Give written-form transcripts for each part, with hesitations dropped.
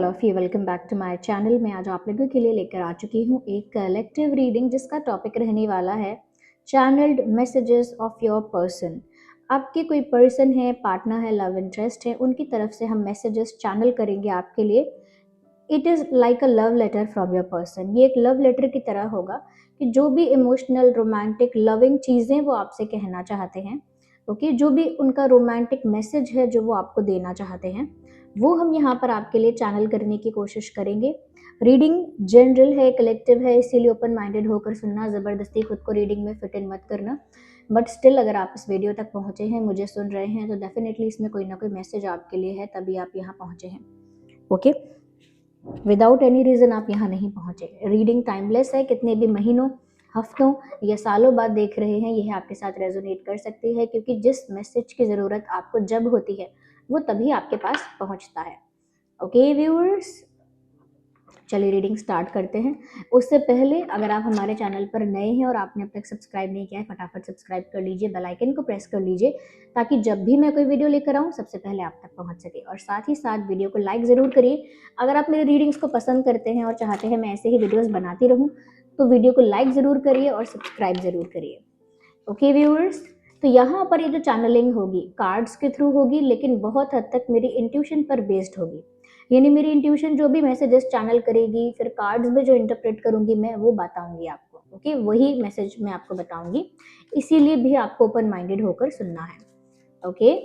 All of you, welcome back to my channel. मैं आज आप लोगों के लिए लेकर आ चुकी हूँ एक कलेक्टिव रीडिंग जिसका टॉपिक रहने वाला है channelled messages of your person. आपके कोई पर्सन है, पार्टनर है, लव इंटरेस्ट है, उनकी तरफ से हम मैसेजेस चैनल करेंगे आपके लिए। It is like a love letter from your person. ये एक लव लेटर की तरह होगा कि जो भी इमोशनल, रोमांटिक, लविंग चीज़ें वो आपसे कहना चाहते हैं, ओके, जो भी उनका रोमांटिक मैसेज है जो वो आपको देना चाहते हैं, वो हम यहाँ पर आपके लिए चैनल करने की कोशिश करेंगे। रीडिंग जनरल है, कलेक्टिव है, इसीलिए ओपन माइंडेड होकर सुनना, ज़बरदस्ती खुद को रीडिंग में फिट इन मत करना। बट स्टिल अगर आप इस वीडियो तक पहुँचे हैं, मुझे सुन रहे हैं, तो डेफिनेटली इसमें कोई ना कोई मैसेज आपके लिए है, तभी आप यहाँ पहुँचे हैं। ओके, विदाउट एनी रीज़न आप यहाँ नहीं पहुँचे। रीडिंग टाइमलेस है, कितने भी महीनों, हफ्तों या सालों बाद देख रहे हैं, यह आपके साथ रेजोनेट कर सकती है, क्योंकि जिस मैसेज की ज़रूरत आपको जब होती है वो तभी आपके पास पहुँचता है। ओके व्यूअर्स, चलिए रीडिंग स्टार्ट करते हैं। उससे पहले अगर आप हमारे चैनल पर नए हैं और आपने अब तक सब्सक्राइब नहीं किया है, फटाफट सब्सक्राइब कर लीजिए, बेल आइकन को प्रेस कर लीजिए, ताकि जब भी मैं कोई वीडियो लेकर आऊँ सबसे पहले आप तक पहुँच सके। और साथ ही साथ वीडियो को लाइक ज़रूर करिए। अगर आप मेरी रीडिंग्स को पसंद करते हैं और चाहते हैं मैं ऐसे ही वीडियोज़ बनाती रहूँ, तो वीडियो को लाइक ज़रूर करिए और सब्सक्राइब ज़रूर करिए। ओके व्यूअर्स, तो यहाँ पर ये जो चैनलिंग होगी कार्ड्स के थ्रू होगी, लेकिन बहुत हद तक मेरी इंट्यूशन पर बेस्ड होगी। यानी मेरी इंट्यूशन जो भी मैसेजेस चैनल करेगी, फिर कार्ड्स में जो इंटरप्रेट करूंगी मैं वो बताऊंगी आपको। ओके, वही मैसेज मैं आपको बताऊंगी, इसीलिए भी आपको ओपन माइंडेड होकर सुनना है। ओके,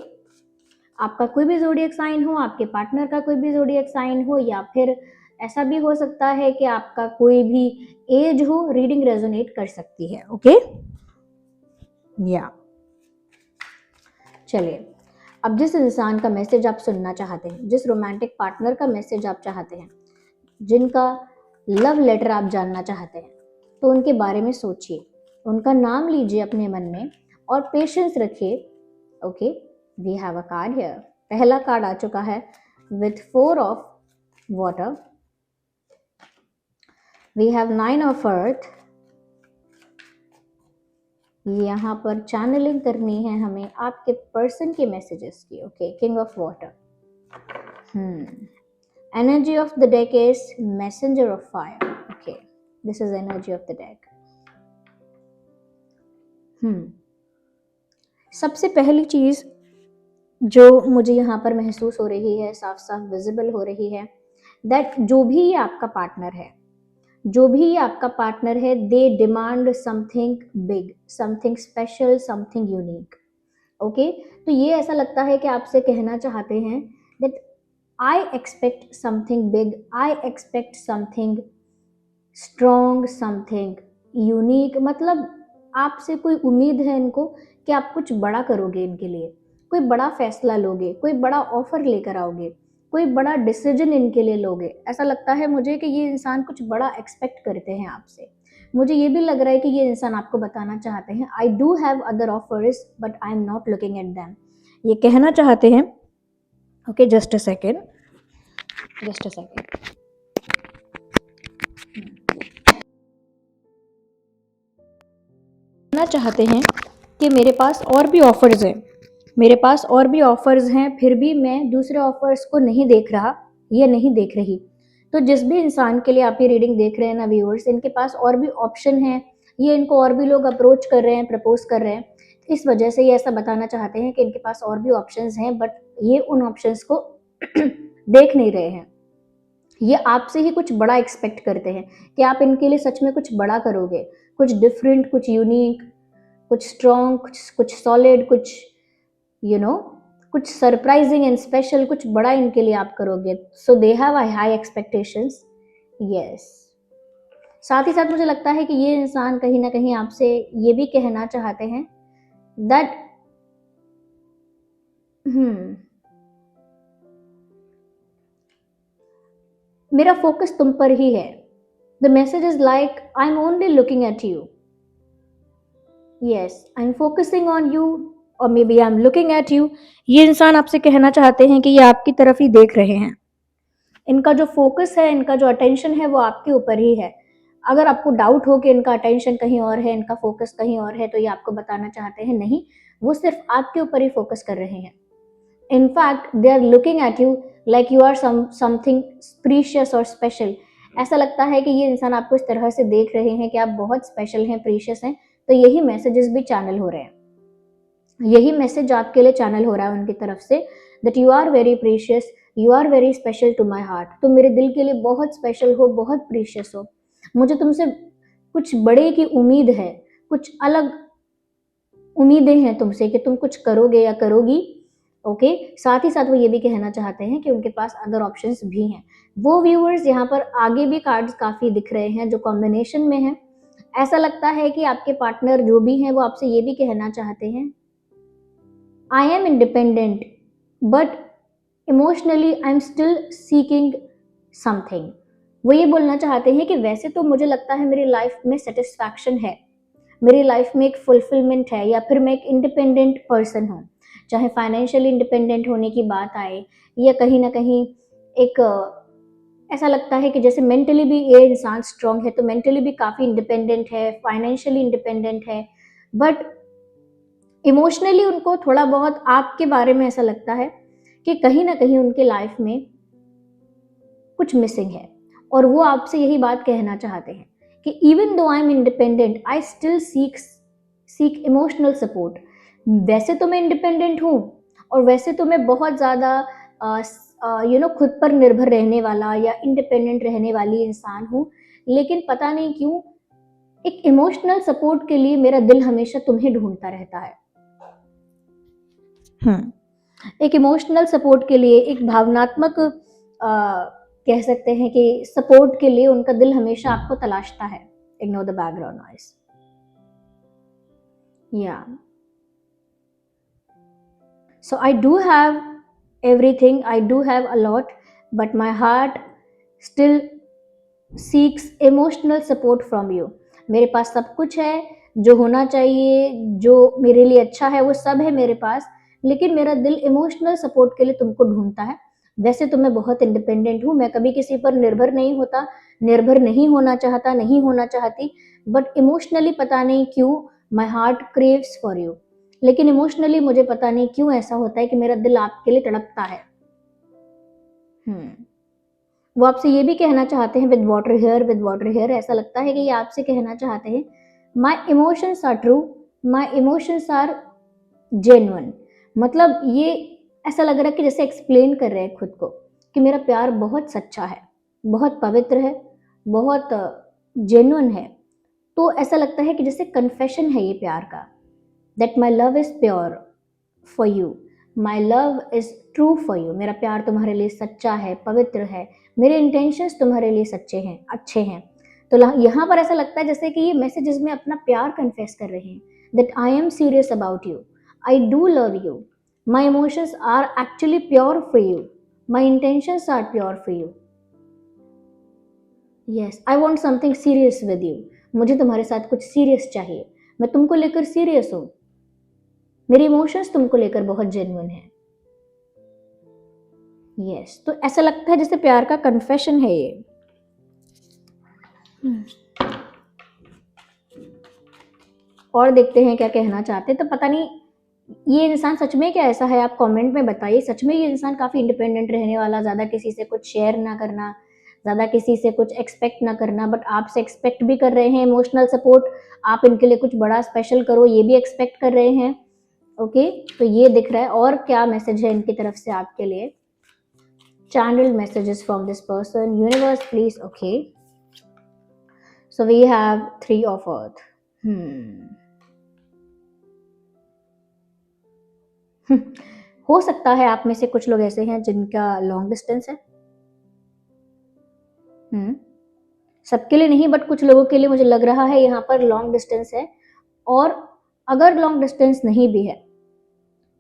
आपका कोई भी ज़ोडिएक साइन हो, आपके पार्टनर का कोई भी ज़ोडिएक साइन हो, या फिर ऐसा भी हो सकता है कि आपका कोई भी एज हो, रीडिंग रेजोनेट कर सकती है। ओके या चलिए, अब जिस इंसान का मैसेज आप सुनना चाहते हैं, जिस रोमांटिक पार्टनर का मैसेज आप चाहते हैं, जिनका लव लेटर आप जानना चाहते हैं, तो उनके बारे में सोचिए, उनका नाम लीजिए अपने मन में और पेशेंस रखिए। Okay, we have a card here. पहला कार्ड आ चुका है with 4 of water, we have 9 of earth. यहाँ पर चैनलिंग करनी है हमें आपके पर्सन के मैसेजेस की। Okay, king of water. Energy of the deck is messenger of fire. Okay, this is energy of the deck. सबसे पहली चीज जो मुझे यहाँ पर महसूस हो रही है, साफ साफ विजिबल हो रही है, दैट जो भी ये आपका पार्टनर है, जो भी ये आपका पार्टनर है, they demand something big, something special, something unique. Okay, तो ये ऐसा लगता है कि आपसे कहना चाहते हैं that I expect something big, I expect something strong, something unique. मतलब आपसे कोई उम्मीद है इनको कि आप कुछ बड़ा करोगे इनके लिए, कोई बड़ा फैसला लोगे, कोई बड़ा ऑफर लेकर आओगे, कोई बड़ा डिसीजन इनके लिए लोगे। ऐसा लगता है मुझे कि ये इंसान कुछ बड़ा एक्सपेक्ट करते हैं आपसे। मुझे ये भी लग रहा है कि ये इंसान आपको बताना चाहते हैं आई do have other offers but I am not looking at them. ये कहना चाहते हैं, okay just a second, just a second, कहना चाहते हैं कि मेरे पास और भी ऑफर्स हैं, मेरे पास और भी ऑफर्स हैं, फिर भी मैं दूसरे ऑफर्स को नहीं देख रहा या नहीं देख रही। तो जिस भी इंसान के लिए आप ये रीडिंग देख रहे हैं ना व्यूअर्स, इनके पास और भी ऑप्शन है, ये इनको और भी लोग अप्रोच कर रहे हैं, प्रपोज कर रहे हैं। इस वजह से ये ऐसा बताना चाहते हैं कि इनके पास और भी ऑप्शंस हैं, बट ये उन ऑप्शंस को देख नहीं रहे हैं। ये आपसे ही कुछ बड़ा एक्सपेक्ट करते हैं कि आप इनके लिए सच में कुछ बड़ा करोगे, कुछ डिफरेंट, कुछ यूनिक, कुछ स्ट्रॉन्ग, कुछ सॉलिड, कुछ कुछ सरप्राइजिंग एंड स्पेशल, कुछ बड़ा इनके लिए आप करोगे। So they have high expectations. Yes, साथ ही साथ मुझे लगता है कि ये इंसान कहीं ना कहीं आपसे ये भी कहना चाहते हैं दैट मेरा फोकस तुम पर ही है। The message is like I am only looking at you. Yes, I am focusing on you और maybe I am looking at you. ये इंसान आपसे कहना चाहते हैं कि ये आपकी तरफ ही देख रहे हैं। इनका जो फोकस है, इनका जो अटेंशन है, वो आपके ऊपर ही है। अगर आपको डाउट हो कि इनका अटेंशन कहीं और है, इनका फोकस कहीं और है, तो ये आपको बताना चाहते हैं नहीं, वो सिर्फ आपके ऊपर ही फोकस कर रहे हैं। In fact they are looking at you like you are something precious और स्पेशल। ऐसा लगता है कि ये इंसान आपको इस तरह से देख रहे हैं कि आप बहुत स्पेशल हैं, प्रीशियस हैं। तो यही मैसेजेस भी चैनल हो रहे हैं, यही मैसेज आपके लिए चैनल हो रहा है उनकी तरफ से, that you are very precious, you are very special to my heart. तुम मेरे दिल के लिए बहुत स्पेशल हो, बहुत प्रीशियस हो। मुझे तुमसे कुछ बड़े की उम्मीद है, कुछ अलग उम्मीदें हैं तुमसे कि तुम कुछ करोगे या करोगी। ओके, साथ ही साथ वो ये भी कहना चाहते हैं कि उनके पास अदर ऑप्शंस भी हैं। वो व्यूअर्स यहाँ पर आगे भी कार्ड्स काफ़ी दिख रहे हैं जो कॉम्बिनेशन में है। ऐसा लगता है कि आपके पार्टनर जो भी हैं वो आपसे ये भी कहना चाहते हैं, I am independent but emotionally I am still seeking something. वो ये बोलना चाहते हैं कि वैसे तो मुझे लगता है मेरी लाइफ में सेटिस्फैक्शन है, मेरी लाइफ में एक फुलफिलमेंट है, या फिर मैं एक इंडिपेंडेंट पर्सन हूँ। चाहे फाइनेंशियली इंडिपेंडेंट होने की बात आए, या कहीं ना कहीं एक ऐसा लगता है कि जैसे मेंटली भी ये इंसान स्ट्रांग है, तो मेंटली भी काफ़ी इंडिपेंडेंट है, फाइनेंशियली इंडिपेंडेंट है, बट इमोशनली उनको थोड़ा बहुत आपके बारे में ऐसा लगता है कि कहीं ना कहीं उनके लाइफ में कुछ मिसिंग है। और वो आपसे यही बात कहना चाहते हैं कि even though I am independent I still seek emotional support. वैसे तो मैं इंडिपेंडेंट हूँ, और वैसे तो मैं बहुत ज़्यादा खुद पर निर्भर रहने वाला या इंडिपेंडेंट रहने वाली इंसान हूँ, लेकिन पता नहीं क्यों एक इमोशनल सपोर्ट के लिए मेरा दिल हमेशा तुम्हें ढूंढता रहता है। एक इमोशनल सपोर्ट के लिए, एक भावनात्मक कह सकते हैं कि सपोर्ट के लिए उनका दिल हमेशा आपको तलाशता है। Ignore the background noise. Yeah so I do have everything, I do have a lot, but my heart still seeks emotional support from you. मेरे पास सब कुछ है जो होना चाहिए, जो मेरे लिए अच्छा है वो सब है मेरे पास, लेकिन मेरा दिल इमोशनल सपोर्ट के लिए तुमको ढूंढता है। वैसे तो मैं बहुत इंडिपेंडेंट हूँ, मैं कभी किसी पर निर्भर नहीं होता, निर्भर नहीं होना चाहता, नहीं होना चाहती, बट इमोशनली पता नहीं क्यों my heart craves for you. लेकिन इमोशनली मुझे पता नहीं क्यों ऐसा होता है कि मेरा दिल आपके लिए तड़पता है। वो आपसे ये भी कहना चाहते हैं, विद वाटर हेयर, ऐसा लगता है कि ये आपसे कहना चाहते हैं, my emotions are true, my emotions are genuine. मतलब ये ऐसा लग रहा है कि जैसे एक्सप्लेन कर रहे हैं खुद को कि मेरा प्यार बहुत सच्चा है, बहुत पवित्र है, बहुत जेन्युइन है। तो ऐसा लगता है कि जैसे कन्फेशन है ये प्यार का, that my love is pure for you, my love is true for you. मेरा प्यार तुम्हारे लिए सच्चा है, पवित्र है, मेरे इंटेंशंस तुम्हारे लिए सच्चे हैं, अच्छे हैं। तो यहाँ पर ऐसा लगता है जैसे कि ये मैसेजेस में अपना प्यार कन्फेस कर रहे हैं, that I am serious about you, I do love you, my emotions are actually pure for you, my intentions are pure for you, yes I want something serious with you. मुझे तुम्हारे साथ कुछ serious चाहिए, मैं तुमको लेकर serious हूँ, मेरे इमोशंस तुमको लेकर बहुत जेन्युइन है। यस तो ऐसा लगता है जैसे प्यार का कन्फेशन है ये। और देखते हैं क्या कहना चाहते हैं। तो पता नहीं ये इंसान सच में क्या ऐसा है, आप कमेंट में बताइए। सच में ये इंसान काफ़ी इंडिपेंडेंट रहने वाला, ज़्यादा किसी से कुछ शेयर ना करना, ज़्यादा किसी से कुछ एक्सपेक्ट ना करना, बट आपसे एक्सपेक्ट भी कर रहे हैं इमोशनल सपोर्ट, आप इनके लिए कुछ बड़ा स्पेशल करो ये भी एक्सपेक्ट कर रहे हैं। ओके तो ये दिख रहा है। और क्या मैसेज है इनकी तरफ से आपके लिए? Channeled messages from this person, universe please. Okay, so we have 3 of earth. हो सकता है आप में से कुछ लोग ऐसे हैं जिनका लॉन्ग डिस्टेंस है। सबके लिए नहीं, बट कुछ लोगों के लिए मुझे लग रहा है यहाँ पर लॉन्ग डिस्टेंस है। और अगर लॉन्ग डिस्टेंस नहीं भी है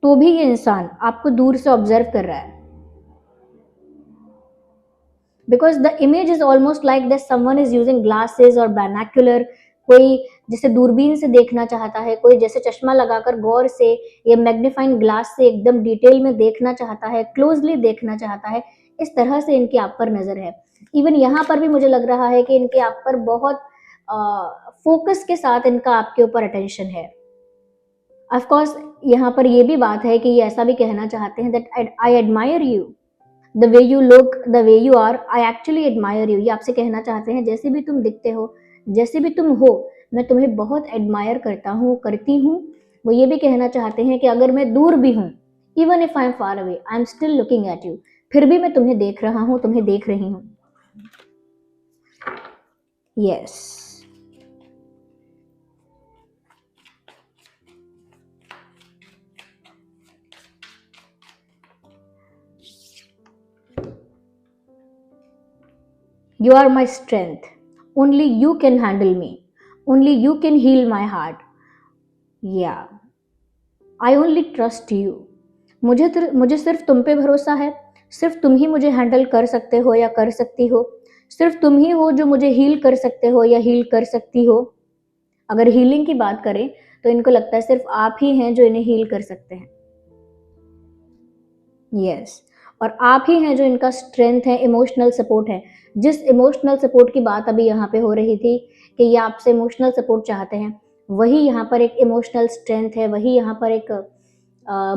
तो भी ये इंसान आपको दूर से ऑब्जर्व कर रहा है, because the image is almost like that someone is using glasses or binocular। कोई जैसे दूरबीन से देखना चाहता है, कोई जैसे चश्मा लगाकर गौर से या मैग्नीफाइंग ग्लास से एकदम डिटेल में देखना चाहता है, क्लोजली देखना चाहता है। इस तरह से इनकी आप पर नजर है। इवन यहाँ पर भी मुझे लग रहा है कि इनके आप पर बहुत फोकस के साथ इनका आपके ऊपर अटेंशन है। ऑफ कोर्स यहाँ पर ये भी बात है कि ये ऐसा भी कहना चाहते हैं that I admire you, the way you look, the way you are, I actually admire you. ये आपसे कहना चाहते हैं जैसे भी तुम दिखते हो, जैसे भी तुम हो, मैं तुम्हें बहुत एडमायर करता हूँ, करती हूँ। वो ये भी कहना चाहते हैं कि अगर मैं दूर भी हूँ, even if I am far away, I am still looking at you, फिर भी मैं तुम्हें देख रहा हूँ, तुम्हें देख रही हूँ। Yes. You are my strength. Only you can handle me. Only you can heal my heart. Yeah. I only trust you. मुझे सिर्फ तुम पे भरोसा है। सिर्फ तुम ही मुझे हैंडल कर सकते हो या कर सकती हो। सिर्फ तुम ही हो जो मुझे हील कर सकते हो या हील कर सकती हो। अगर हीलिंग की बात करें तो इनको लगता है सिर्फ आप ही हैं जो इन्हें हील कर सकते हैं। यस। और आप ही हैं जो इनका स्ट्रेंथ है, इमोशनल सपोर्ट है। जिस इमोशनल सपोर्ट की बात अभी यहाँ पे हो रही थी कि ये आपसे इमोशनल सपोर्ट चाहते हैं, वही यहाँ पर एक इमोशनल स्ट्रेंथ है, वही यहाँ पर एक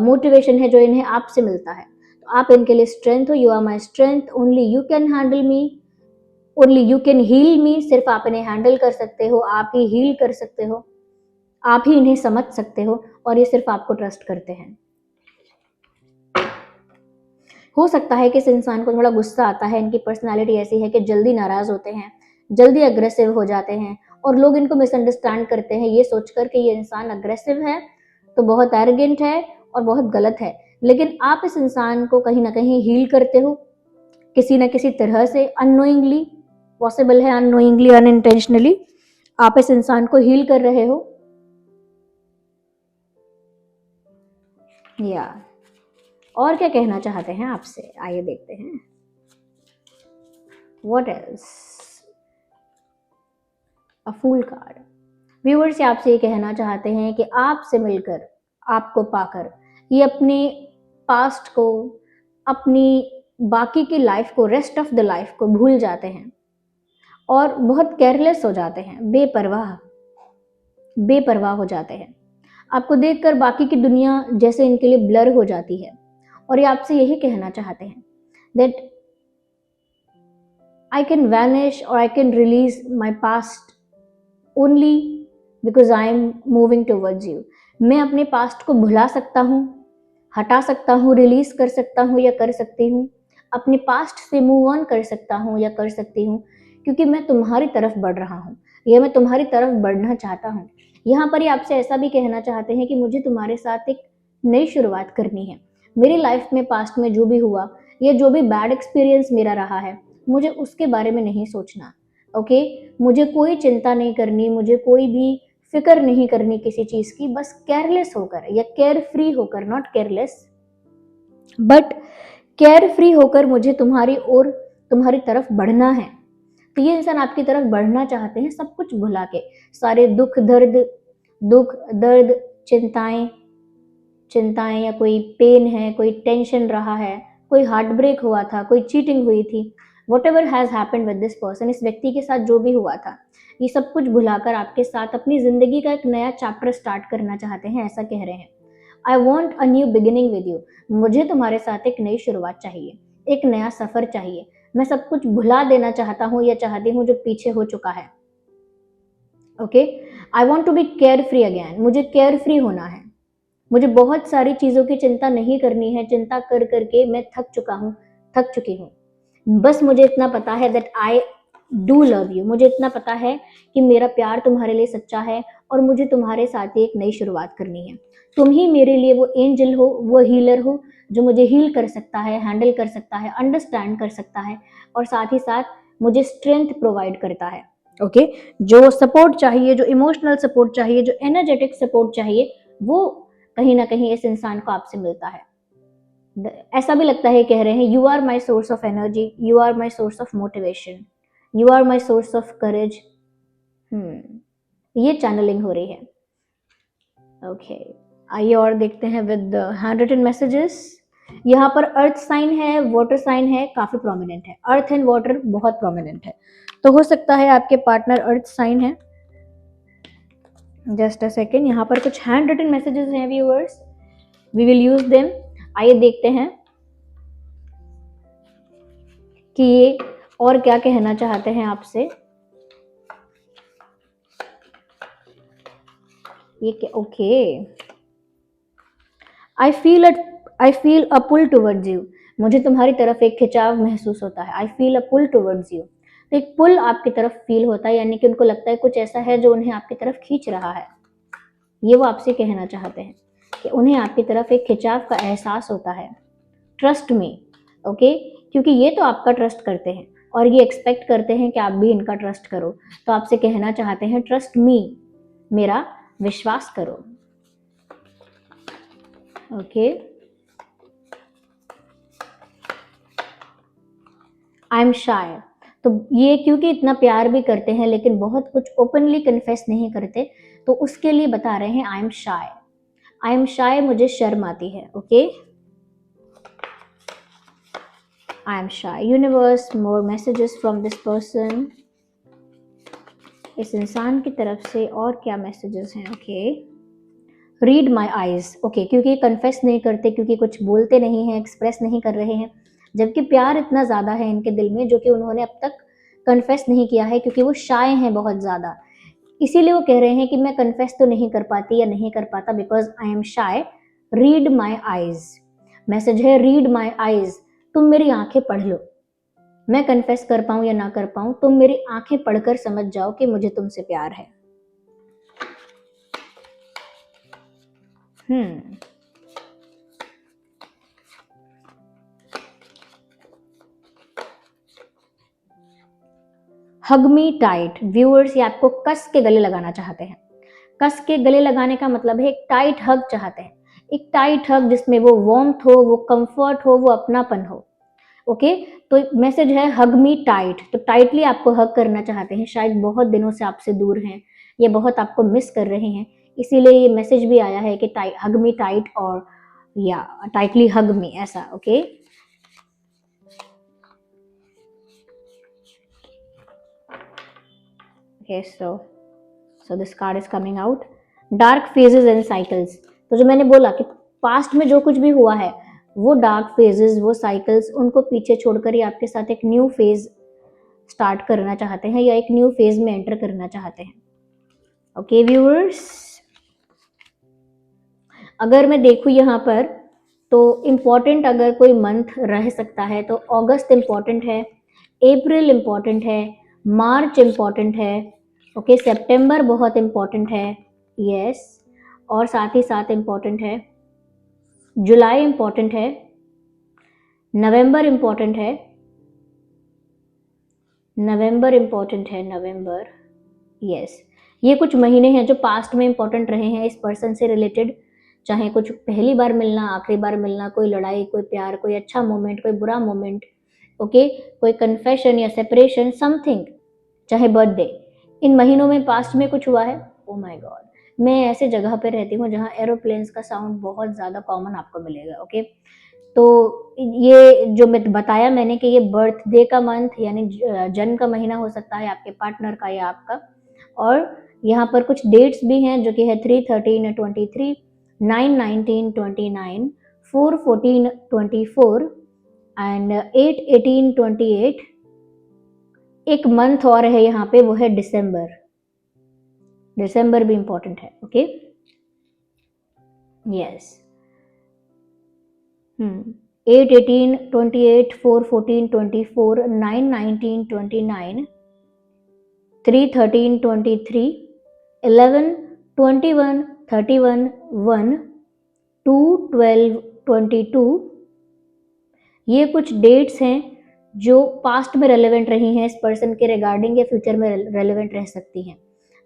मोटिवेशन है जो इन्हें आपसे मिलता है। तो आप इनके लिए स्ट्रेंथ हो। You are my strength, only you can handle me, only you can heal me. सिर्फ आप इन्हें हैंडल कर सकते हो, आप ही हील कर सकते हो, आप ही इन्हें समझ सकते हो, और ये सिर्फ आपको ट्रस्ट करते हैं। हो सकता है कि इस इंसान को थोड़ा गुस्सा आता है, इनकी पर्सनालिटी ऐसी है कि जल्दी नाराज होते हैं, जल्दी अग्रेसिव हो जाते हैं, और लोग इनको मिसअंडरस्टैंड करते हैं ये सोचकर कि ये इंसान अग्रेसिव है तो बहुत एरोगेंट है और बहुत गलत है। लेकिन आप इस इंसान को कहीं ना कहीं हील करते हो किसी ना किसी तरह से, अननोइंगली, पॉसिबल है अननोइंगली, अनइंटेंशनली आप इस इंसान को हील कर रहे हो। या और क्या कहना चाहते हैं आपसे, आइए देखते हैं। What else? A fool card. Viewers आपसे ये कहना चाहते हैं कि आपसे मिलकर, आपको पाकर ये अपने पास्ट को, अपनी बाकी की लाइफ को, रेस्ट ऑफ द लाइफ को भूल जाते हैं और बहुत केयरलेस हो जाते हैं, बेपरवाह बेपरवाह हो जाते हैं। आपको देखकर बाकी की दुनिया जैसे इनके लिए ब्लर हो जाती है, और ये आपसे यही कहना चाहते हैं that I can vanish or I can release my past only because I am moving towards you. मैं अपने पास्ट को भुला सकता हूँ, हटा सकता हूँ, रिलीज कर सकता हूँ या कर सकती हूँ, अपने पास्ट से मूव ऑन कर सकता हूँ या कर सकती हूँ, क्योंकि मैं तुम्हारी तरफ बढ़ रहा हूँ या मैं तुम्हारी तरफ बढ़ना चाहता हूँ। यहाँ पर ये आपसे ऐसा भी कहना चाहते हैं कि मुझे तुम्हारे साथ एक नई शुरुआत करनी है। मेरी लाइफ में पास्ट में जो भी हुआ या जो भी बैड एक्सपीरियंस मेरा रहा है, मुझे उसके बारे में नहीं सोचना। ओके, मुझे कोई चिंता नहीं करनी, मुझे कोई भी फिक्र नहीं करनी किसी चीज की, बस केयरलेस होकर या केयर फ्री होकर, not careless but care free होकर मुझे तुम्हारी ओर, तुम्हारी तरफ बढ़ना है। तो ये इंसान आपकी तरफ बढ़ना चाहते हैं, सब कुछ भुला के, सारे दुख दर्द, चिंताएं चिंताएं या कोई पेन है, कोई टेंशन रहा है, कोई हार्ट ब्रेक हुआ था, कोई चीटिंग हुई थी, what ever has happened with this person, इस व्यक्ति के साथ जो भी हुआ था, ये सब कुछ भुलाकर आपके साथ अपनी जिंदगी का एक नया चैप्टर स्टार्ट करना चाहते हैं। ऐसा कह रहे हैं, I want a new beginning with you. मुझे तुम्हारे साथ एक नई शुरुआत चाहिए, एक नया सफर चाहिए। मैं सब कुछ भुला देना चाहता हूँ या चाहती हूँ जो पीछे हो चुका है। Okay, I want to be care free again. मुझे केयर फ्री होना है, मुझे बहुत सारी चीज़ों की चिंता नहीं करनी है। चिंता कर करके मैं थक चुका हूँ, थक चुकी हूँ। बस मुझे इतना पता है that I do love you. मुझे इतना पता है कि मेरा प्यार तुम्हारे लिए सच्चा है और मुझे तुम्हारे साथ ही एक नई शुरुआत करनी है। तुम ही मेरे लिए वो एंजल हो, वो हीलर हो जो मुझे हील कर सकता है, हैंडल कर सकता है, अंडरस्टैंड कर सकता है, और साथ ही साथ मुझे स्ट्रेंथ प्रोवाइड करता है। ओके, जो सपोर्ट चाहिए, जो इमोशनल सपोर्ट चाहिए, जो एनर्जेटिक सपोर्ट चाहिए, वो कहीं ना कहीं इस इंसान को आपसे मिलता है। ऐसा भी लगता है कह रहे हैं, you are my source of energy, you are my source of motivation, you are my source of courage. ये चैनलिंग हो रही है। ओके, आइए और देखते हैं विद हैंड रिटन मैसेजेस। यहाँ पर अर्थ साइन है, वाटर साइन है, काफी प्रोमिनेंट है। अर्थ एंड वाटर बहुत प्रोमिनेंट है, तो हो सकता है आपके पार्टनर अर्थ साइन है। जस्ट अ सेकेंड, यहाँ पर कुछ हैंड रिटन मैसेजेस हैं viewers, we will use them. आइए देखते हैं। कि ये और क्या कहना चाहते हैं आपसे। ये क्या, okay, I feel a pull towards you, मुझे तुम्हारी तरफ एक खिंचाव महसूस होता है। I feel a pull towards you, तो एक पुल आपकी तरफ फील होता है, यानी कि उनको लगता है कुछ ऐसा है जो उन्हें आपकी तरफ खींच रहा है। ये वो आपसे कहना चाहते हैं कि उन्हें आपकी तरफ एक खिंचाव का एहसास होता है। ट्रस्ट मी, ओके, क्योंकि ये तो आपका ट्रस्ट करते हैं और ये एक्सपेक्ट करते हैं कि आप भी इनका ट्रस्ट करो, तो आपसे कहना चाहते हैं ट्रस्ट मी, मेरा विश्वास करो। ओके, आई एम शाय, तो ये क्योंकि इतना प्यार भी करते हैं लेकिन बहुत कुछ ओपनली कन्फेस नहीं करते, तो उसके लिए बता रहे हैं I am shy. I am शाय, मुझे शर्म आती है। Okay, I am shy. Universe, more messages from this person, इस इंसान की तरफ से और क्या मैसेजेस हैं। Okay, read my eyes, okay, क्योंकि कन्फेस नहीं करते, क्योंकि कुछ बोलते नहीं हैं, एक्सप्रेस नहीं कर रहे हैं, जबकि प्यार इतना ज़्यादा है इनके दिल में जो कि उन्होंने अब तक कन्फेस नहीं किया है, क्योंकि वो शाय हैं बहुत ज़्यादा। इसीलिए वो कह रहे हैं कि मैं कन्फेस तो नहीं कर पाती या नहीं कर पाता, because I am shy. Read my eyes, message है रीड माई आईज, तुम मेरी आंखें पढ़ लो। मैं कन्फेस कर पाऊं या ना कर पाऊं, तुम मेरी आंखें पढ़कर समझ जाओ कि मुझे तुमसे प्यार है। हग मी टाइट, व्यूअर्स ये आपको कस के गले लगाना चाहते हैं। कस के गले लगाने का मतलब है एक टाइट हग चाहते हैं, एक टाइट हग जिसमें वो वार्मथ हो, वो कंफर्ट हो, वो अपनापन हो। ओके, तो मैसेज है हग मी टाइट, तो टाइटली आपको हग करना चाहते हैं, शायद बहुत दिनों से आपसे दूर हैं, ये बहुत आपको मिस कर रहे हैं, इसीलिए ये मैसेज भी आया है कि हग मी टाइट और या टाइटली हग मी, ऐसा। Okay, okay, so this card is coming out, dark phases and cycles। तो जो मैंने बोला कि पास्ट में जो कुछ भी हुआ है, वो डार्क फेजेस, वो साइकिल्स, उनको पीछे छोड़कर ही आपके साथ एक न्यू फेज स्टार्ट करना चाहते हैं या एक न्यू फेज में एंटर करना चाहते हैं। ओके व्यूअर्स, अगर मैं देखूं यहाँ पर तो इम्पॉर्टेंट अगर कोई मंथ रह सकता है तो अगस्त इम्पॉर्टेंट है, अप्रैल इम्पॉर्टेंट है, मार्च इम्पॉर्टेंट है, ओके, सितंबर बहुत इम्पॉर्टेंट है, यस, और साथ ही साथ इम्पॉर्टेंट है जुलाई, इम्पॉर्टेंट है नवंबर, इम्पॉर्टेंट है नवंबर, इम्पॉर्टेंट है नवंबर, यस। ये कुछ महीने हैं जो पास्ट में इम्पॉर्टेंट रहे हैं इस पर्सन से रिलेटेड, चाहे कुछ पहली बार मिलना, आखिरी बार मिलना, कोई लड़ाई, कोई प्यार, कोई अच्छा मोमेंट, कोई बुरा मोमेंट, ओके, कोई कन्फेशन या सेपरेशन, समथिंग, चाहे बर्थडे, इन महीनों में पास्ट में कुछ हुआ है। ओ माय गॉड, मैं ऐसे जगह पे रहती हूँ जहाँ एरोप्लेन्स का साउंड बहुत ज़्यादा कॉमन आपको मिलेगा। ओके, तो ये जो मैं बताया मैंने कि ये बर्थडे का मंथ यानी जन्म का महीना हो सकता है आपके पार्टनर का या आपका, और यहाँ पर कुछ डेट्स भी हैं जो कि है 3/13/23, 9/19/29, 4/14/24 एंड 8/18/28। एक मंथ और है यहाँ पे, वो है दिसंबर। दिसंबर भी इंपॉर्टेंट है। Okay, yes, 8/18/28, 4/14/24, 9/19/29, 3/13/23, 11/21/31, 1, 2/12/22। ये कुछ डेट्स हैं जो पास्ट में रेलेवेंट रही हैं इस पर्सन के रिगार्डिंग या फ्यूचर में रेलेवेंट रह सकती हैं,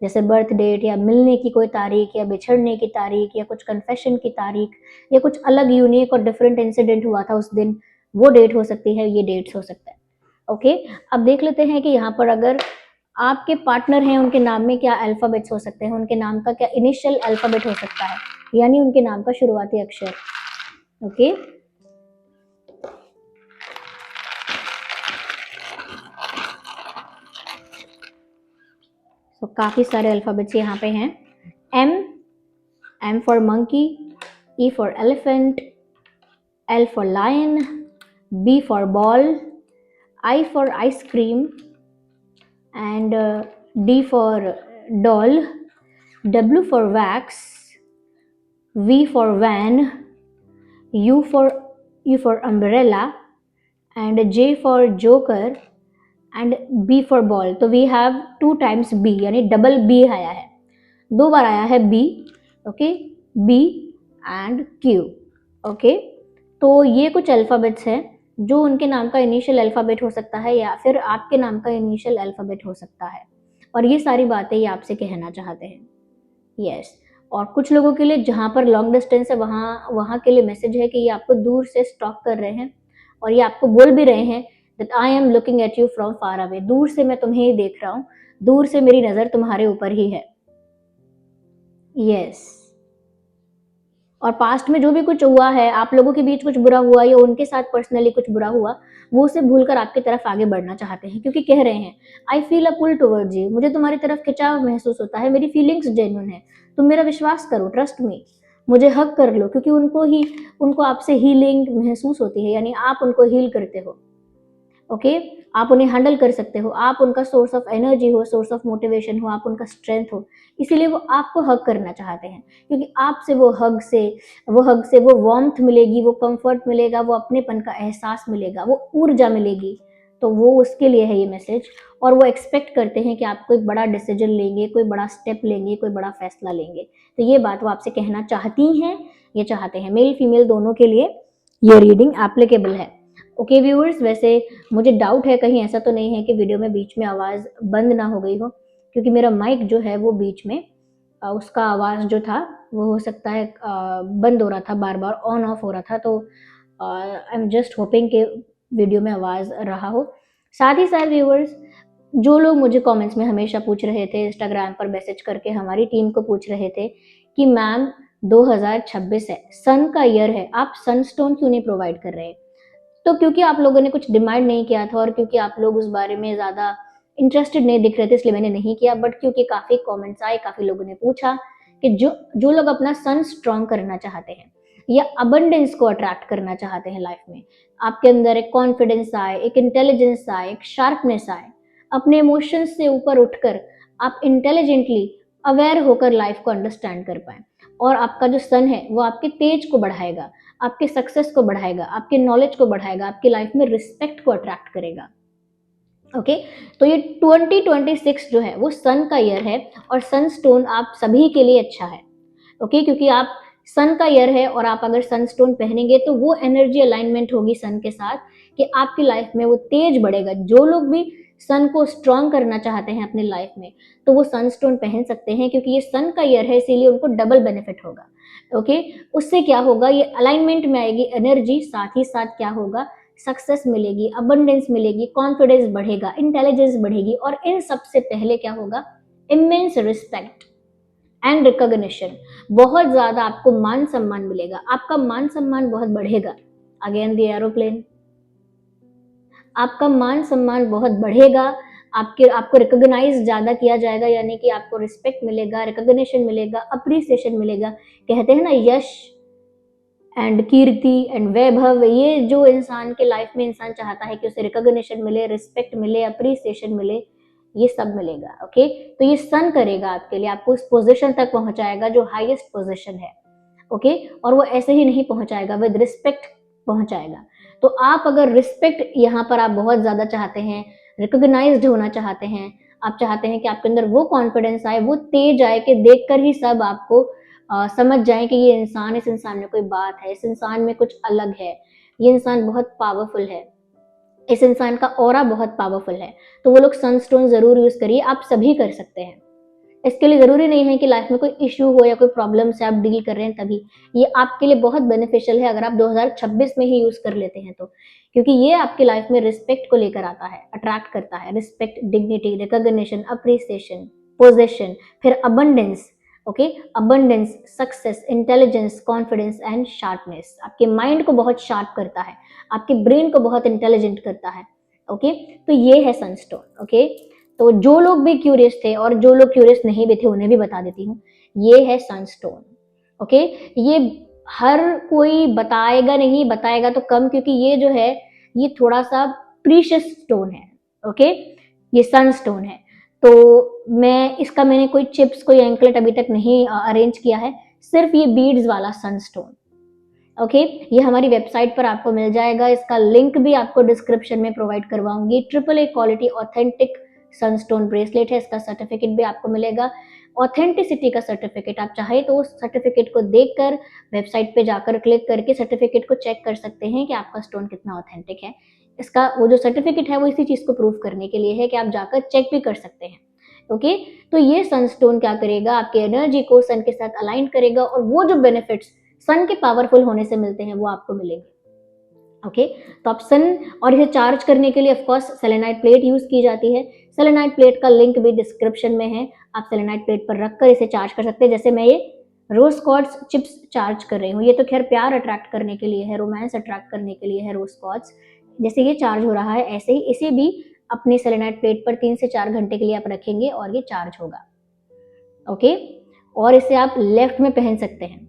जैसे बर्थ डेट या मिलने की कोई तारीख या बिछड़ने की तारीख या कुछ कन्फेशन की तारीख या कुछ अलग यूनिक और डिफरेंट इंसिडेंट हुआ था उस दिन, वो डेट हो सकती है, ये डेट्स हो सकता है। ओके, अब देख लेते हैं कि यहाँ पर अगर आपके पार्टनर हैं उनके नाम में क्या अल्फाबेट्स हो सकते हैं, उनके नाम का क्या इनिशियल अल्फाबेट हो सकता है, यानी उनके नाम का शुरुआती अक्षर। ओके, तो काफ़ी सारे अल्फ़ाबेट्स यहाँ पे हैं। M for monkey, E for elephant, L for lion, B for ball, I for ice cream, and D for doll, W for wax, V for van, U for umbrella, and J for joker, and B for ball. तो we have 2 times B, यानी double B आया है, 2 बार आया है B. Okay, B and Q. Okay, तो ये कुछ अल्फ़ाबेट्स हैं जो उनके नाम का इनिशियल अल्फ़ाबेट हो सकता है या फिर आपके नाम का इनिशियल अल्फ़ाबेट हो सकता है, और ये सारी बातें ये आपसे कहना चाहते हैं. यस. और कुछ लोगों के लिए जहाँ पर लॉन्ग डिस्टेंस है वहाँ वहाँ के लिए मैसेज है कि ये आपको दूर से स्टॉक कर रहे हैं और ये आपको बोल भी रहे हैं that I am looking at you from far away. दूर से मैं तुम्हें ही देख रहा हूँ, दूर से मेरी नज़र तुम्हारे ऊपर ही है. यस. और पास्ट में जो भी कुछ हुआ है, आप लोगों के बीच कुछ बुरा हुआ या उनके साथ पर्सनली कुछ बुरा हुआ, वो उसे भूलकर आपकी तरफ आगे बढ़ना चाहते हैं, क्योंकि कह रहे हैं I feel a pull towards you. मुझे तुम्हारी तरफ खिंचाव महसूस होता है, मेरी फीलिंग्स जेन्युइन है, तुम मेरा विश्वास करो, ट्रस्ट मी, मुझे हक कर लो, क्योंकि उनको आपसे हीलिंग महसूस होती है, यानी आप उनको हील करते हो. ओके, आप उन्हें हैंडल कर सकते हो, आप उनका सोर्स ऑफ एनर्जी हो, सोर्स ऑफ मोटिवेशन हो, आप उनका स्ट्रेंथ हो, इसीलिए वो आपको हग करना चाहते हैं, क्योंकि आपसे वो वार्मथ मिलेगी, वो कंफर्ट मिलेगा, वो अपनेपन का एहसास मिलेगा, वो ऊर्जा मिलेगी. तो वो उसके लिए है ये मैसेज, और वो एक्सपेक्ट करते हैं कि आप कोई बड़ा डिसीजन लेंगे, कोई बड़ा स्टेप लेंगे, कोई बड़ा फैसला लेंगे. तो ये बात वो आपसे कहना चाहती हैं, ये चाहते हैं. मेल फीमेल दोनों के लिए ये रीडिंग एप्लीकेबल है. ओके व्यूअर्स, वैसे मुझे डाउट है कहीं ऐसा तो नहीं है कि वीडियो में बीच में आवाज़ बंद ना हो गई हो, क्योंकि मेरा माइक जो है वो बीच में उसका आवाज़ जो था वो हो सकता है बंद हो रहा था, बार बार ऑन ऑफ हो रहा था. तो आई एम जस्ट होपिंग कि वीडियो में आवाज़ रहा हो. साथ ही साथ व्यूअर्स, जो लोग मुझे कमेंट्स में हमेशा पूछ रहे थे, इंस्टाग्राम पर मैसेज करके हमारी टीम को पूछ रहे थे कि मैम 2026 है, सन का ईयर है, आप सनस्टोन क्यों नहीं प्रोवाइड कर रहे. तो क्योंकि आप लोगों ने कुछ डिमांड नहीं किया था और क्योंकि आप लोग उस बारे में ज़्यादा इंटरेस्टेड नहीं दिख रहे थे, इसलिए मैंने नहीं किया. बट क्योंकि काफ़ी कमेंट्स आए, काफ़ी लोगों ने पूछा कि जो जो लोग अपना सन स्ट्रॉन्ग करना चाहते हैं या अबंडेंस को अट्रैक्ट करना चाहते हैं लाइफ में, आपके अंदर एक कॉन्फिडेंस आए, एक इंटेलिजेंस आए, एक शार्पनेस आए, अपने इमोशंस से ऊपर उठकर आप इंटेलिजेंटली अवेयर होकर लाइफ को अंडरस्टैंड कर पाए, और आपका जो सन है वो आपके तेज को बढ़ाएगा, आपके सक्सेस को बढ़ाएगा, आपके नॉलेज को बढ़ाएगा, आपकी लाइफ में रिस्पेक्ट को अट्रैक्ट करेगा. ओके, तो ये 2026 जो है वो सन का ईयर है, और सन स्टोन आप सभी के लिए अच्छा है. ओके, क्योंकि आप सन का ईयर है और आप अगर सन स्टोन पहनेंगे तो वो एनर्जी अलाइनमेंट होगी सन के साथ कि आपकी लाइफ में वो तेज बढ़ेगा. जो लोग भी सन को स्ट्रॉन्ग करना चाहते हैं अपनी लाइफ में, तो वो सन स्टोन पहन सकते हैं, क्योंकि ये सन का ईयर है, इसीलिए उनको डबल बेनिफिट होगा. ओके, उससे क्या होगा, ये अलाइनमेंट में आएगी एनर्जी, साथ ही साथ क्या होगा, सक्सेस मिलेगी, अबंडेंस मिलेगी, कॉन्फिडेंस बढ़ेगा, इंटेलिजेंस बढ़ेगी, और इन सबसे पहले क्या होगा, इमेंस रिस्पेक्ट एंड रिकॉग्निशन. बहुत ज्यादा आपको मान सम्मान मिलेगा, आपका मान सम्मान बहुत बढ़ेगा. अगेन द एरोप्लेन, आपका मान सम्मान बहुत बढ़ेगा, आपको रिकॉग्नाइज ज्यादा किया जाएगा, यानी कि आपको रिस्पेक्ट मिलेगा, रिकॉग्निशन मिलेगा, अप्रिसिएशन मिलेगा. कहते हैं ना, यश एंड कीर्ति एंड वैभव, ये जो इंसान के लाइफ में इंसान चाहता है कि उसे रिकॉग्निशन मिले, रिस्पेक्ट मिले, अप्रिसिएशन मिले, ये सब मिलेगा. ओके, तो ये सन करेगा आपके लिए, आपको उस पोजीशन तक पहुंचाएगा जो हाईएस्ट पोजीशन है. ओके, और वो ऐसे ही नहीं पहुंचाएगा, विद रिस्पेक्ट पहुंचाएगा. तो आप अगर रिस्पेक्ट यहाँ पर आप बहुत ज्यादा चाहते हैं, रिकॉग्नाइज्ड होना चाहते हैं, आप चाहते हैं कि आपके अंदर वो कॉन्फिडेंस आए, वो तेज आए कि देखकर ही सब आपको समझ जाएं कि ये इंसान, इस इंसान में कोई बात है, इस इंसान में कुछ अलग है, ये इंसान बहुत पावरफुल है, इस इंसान का ऑरा बहुत पावरफुल है, तो वो लोग सनस्टोन जरूर यूज करिए. आप सभी कर सकते हैं. इसके लिए जरूरी नहीं है कि लाइफ में कोई इश्यू हो या कोई प्रॉब्लम से आप डील कर रहे हैं तभी. ये आपके लिए बहुत बेनिफिशियल है अगर आप 2026 में ही यूज कर लेते हैं तो, क्योंकि ये आपकी लाइफ में रिस्पेक्ट को लेकर आता है, अट्रैक्ट करता है. Respect, dignity, recognition, appreciation, possession, फिर abundance. Okay, abundance, success, intelligence, confidence and sharpness. आपके माइंड को बहुत शार्प करता है, आपके ब्रेन को बहुत इंटेलिजेंट करता है. ओके, तो ये है सनस्टोन. ओके, तो जो लोग भी क्यूरियस थे और जो लोग क्यूरियस नहीं भी थे उन्हें भी बता देती हूँ, ये है सनस्टोन. ओके, ये हर कोई बताएगा नहीं, बताएगा तो कम, क्योंकि ये जो है ये थोड़ा सा प्रीशियस स्टोन है, ओके, ये सनस्टोन है। तो मैंने कोई चिप्स, कोई एंकलेट अभी तक नहीं अरेंज किया है, सिर्फ ये बीड्स वाला सनस्टोन, ओके। ये हमारी वेबसाइट पर आपको मिल जाएगा, इसका लिंक भी आपको डिस्क्रिप्शन में प्रोवाइड करवाऊंगी। AAA quality authentic sunstone bracelet है, इसका सर्टिफिकेट भी आपको मिलेगा, ऑथेंटिसिटी का सर्टिफिकेट। आप चाहे तो उस सर्टिफिकेट को देखकर वेबसाइट पे जाकर क्लिक करके सर्टिफिकेट को चेक कर सकते हैं कि आपका स्टोन कितना ऑथेंटिक है। इसका वो जो सर्टिफिकेट है वो इसी चीज को प्रूव करने के लिए है कि आप जाकर चेक भी कर सकते हैं, ओके। तो ये सनस्टोन क्या करेगा, आपकी एनर्जी को सन के साथ अलाइन करेगा और वो जो बेनिफिट्स सन के पावरफुल होने से मिलते हैं वो आपको मिलेंगे, ओके। तो आप सन, और इसे चार्ज करने के लिए of course selenite plate use की जाती है। सेलेनाइट प्लेट का लिंक भी डिस्क्रिप्शन में है, आप सेलेनाइट प्लेट पर रखकर इसे चार्ज कर सकते हैं। जैसे मैं ये रोज क्वार्ट्ज चिप्स चार्ज कर रही हूँ, ये तो खैर प्यार अट्रैक्ट करने के लिए है, रोमांस अट्रैक्ट करने के लिए है रोज क्वार्ट्ज। जैसे ये चार्ज हो रहा है ऐसे ही इसे भी अपनी सेलेनाइट प्लेट पर 3 से 4 घंटे के लिए आप रखेंगे और ये चार्ज होगा, ओके। और इसे आप लेफ्ट में पहन सकते हैं,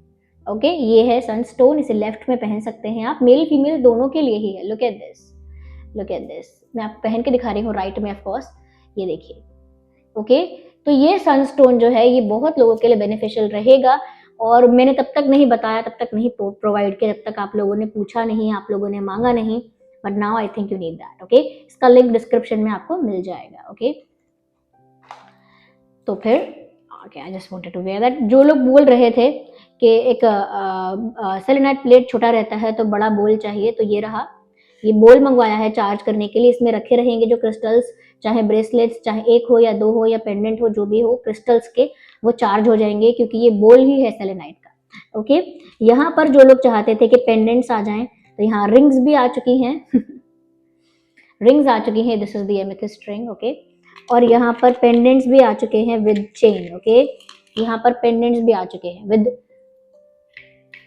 ओके। ये है सनस्टोन, इसे लेफ्ट में पहन सकते हैं आप, मेल फीमेल दोनों के लिए ही है। Look at this, look at this, मैं आपको पहन के दिखा रही हूँ राइट में, ऑफ कोर्स, ये देखिए, ओके। तो ये सनस्टोन जो है ये बहुत लोगों के लिए बेनिफिशियल रहेगा, और मैंने तब तक नहीं बताया, तब तक नहीं प्रोवाइड किया, जब तक आप लोगों ने पूछा नहीं, आप लोगों ने मांगा नहीं, but now I think you need that, okay. इसका लिंक डिस्क्रिप्शन में आपको मिल जाएगा, ओके। तो फिर okay, I just wanted to wear that. जो लोग बोल रहे थे कि एक सेलेनाइट प्लेट छोटा रहता है तो बड़ा बोल चाहिए, तो ये रहा, ये बोल मंगवाया है चार्ज करने के लिए। इसमें रखे रहेंगे जो क्रिस्टल्स, चाहे ब्रेसलेट्स, चाहे एक हो या दो हो या पेंडेंट हो, जो भी हो क्रिस्टल्स के, वो चार्ज हो जाएंगे क्योंकि ये बोल ही है सेलेनाइट का, ओके। यहाँ पर जो लोग चाहते थे कि पेंडेंट्स आ जाएं, तो यहाँ रिंग्स भी आ चुकी हैं रिंग्स आ चुकी हैं, this is the amethyst ring, okay. और यहाँ पर पेंडेंट्स भी आ चुके हैं विद चेन, ओके। यहाँ पर पेंडेंट्स भी आ चुके हैं विद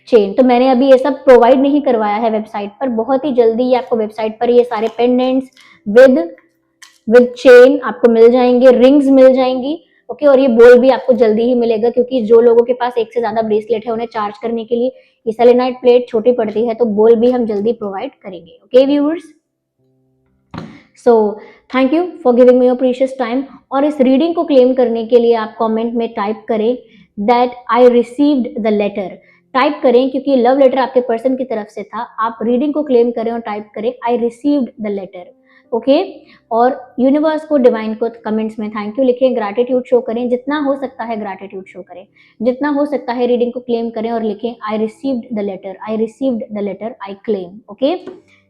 चेन। तो मैंने अभी ये सब प्रोवाइड नहीं करवाया है वेबसाइट पर, बहुत ही जल्दी ये आपको वेबसाइट पर ये सारे पेंडेंट्स विद चेन आपको मिल जाएंगे, रिंग्स मिल जाएंगी, ओके। और ये बोल भी आपको जल्दी ही मिलेगा, क्योंकि जो लोगों के पास एक से ज्यादा ब्रेसलेट है उन्हें चार्ज करने के लिए ये सेलेनाइट प्लेट छोटी पड़ती है, तो बोल भी हम जल्दी प्रोवाइड करेंगे, okay viewers. So thank you for giving me your precious time. और इस रीडिंग को क्लेम करने के लिए आप कमेंट में टाइप करें that I received the letter, type करें, क्योंकि लव लेटर आपके पर्सन की तरफ से था। आप रीडिंग को क्लेम करें और टाइप करें I received the letter, okay. और यूनिवर्स को, डिवाइन को कमेंट्स में थैंक यू लिखें, ग्रैटिट्यूड शो करें, जितना हो सकता है ग्रैटिट्यूड शो करें, जितना हो सकता है रीडिंग को क्लेम करें और लिखें I received the letter, I received the letter, I claim, okay.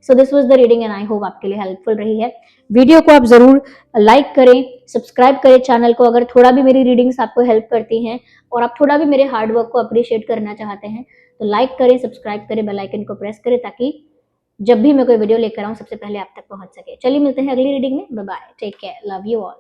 So this was the reading and I hope आपके लिए हेल्पफुल रही है। वीडियो को आप जरूर लाइक करें, सब्सक्राइब करें चैनल को, अगर थोड़ा भी मेरी रीडिंग्स आपको हेल्प करती हैं और आप थोड़ा भी मेरे हार्डवर्क को अप्रिशिएट करना चाहते हैं, तो लाइक करें, सब्सक्राइब करें, बेल आइकन को प्रेस करें, ताकि जब भी मैं कोई वीडियो लेकर आऊं सबसे पहले आप तक पहुंच सके। चलिए मिलते हैं अगली रीडिंग में, bye bye, take care, love you all.